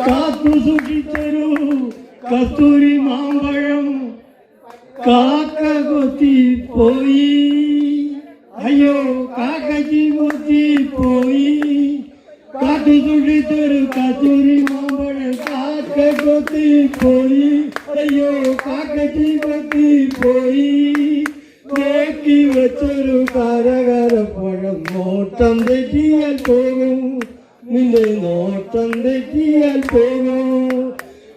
കാത്തു സൂക്ഷിച്ചൊരു കസ്തൂരി മാമ്പഴം കാക്ക കൊത്തി പോയി. അയ്യോ കാക്കച്ചി കൊത്തി പോയി. കാത്തു സൂക്ഷിച്ചൊരു കസ്തൂരി മാമ്പഴം കാക്ക കൊത്തി പോയി. അയ്യോ കാക്കച്ചി കൊത്തി പോയി. നോക്കി വെച്ചൊരു കരകരപ്പഴം നോട്ടം തെറ്റിയാൽ പോകും. നിന്റെ നോട്ടം തെറ്റിയാൽ പോകും.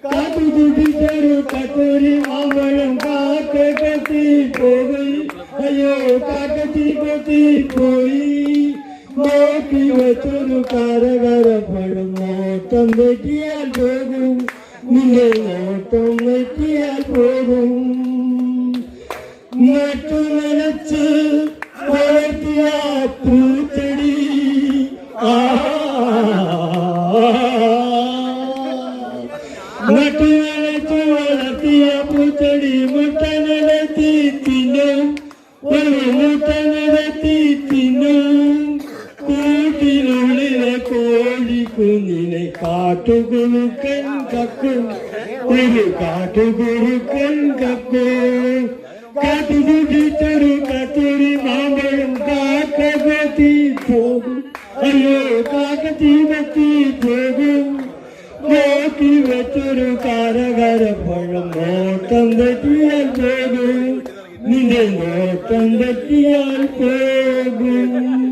കാത്തു സൂക്ഷിച്ചൊരു കസ്തൂരി മാമ്പഴം കാക്ക കൊത്തി പോയി. അയ്യോ കാക്കച്ചി കൊത്തി പോയി. നോക്കി വെച്ചൊരു കരകരപ്പഴം നോട്ടം തെറ്റിയാൽ പോകും. നിന്റെ നോട്ടം തെറ്റിയാൽ പോകും. നട്ടു നനച്ച് വളർത്തിയ പൂച്ചെടി നട്ടു നനച്ച് വളർത്തിയ പൂച്ചെടി മുട്ട നടത്തി തിന്നും. ഒരു മുട്ട നടത്തി തിന്നും. കൂട്ടിനുള്ളിലെ കോഴിക്കുഞ്ഞിനെ കാട്ടുകുറുക്കൻ കക്കും. ഒരു കാട്ടുകുറുക്കൻ കക്കും. കാത്തു സൂക്ഷിച്ചൊരു കസ്തൂരി മാമ്പഴം കാക്ക കൊത്തി പോകും. അയ്യോ കാക്കച്ചി കൊത്തി പോകും. നോക്കി വെച്ചൊരു കരകരപ്പഴം നോട്ടം തെറ്റിയാൽ പോകും. നിന്റെ നോട്ടം തെറ്റിയാൽ പോകും.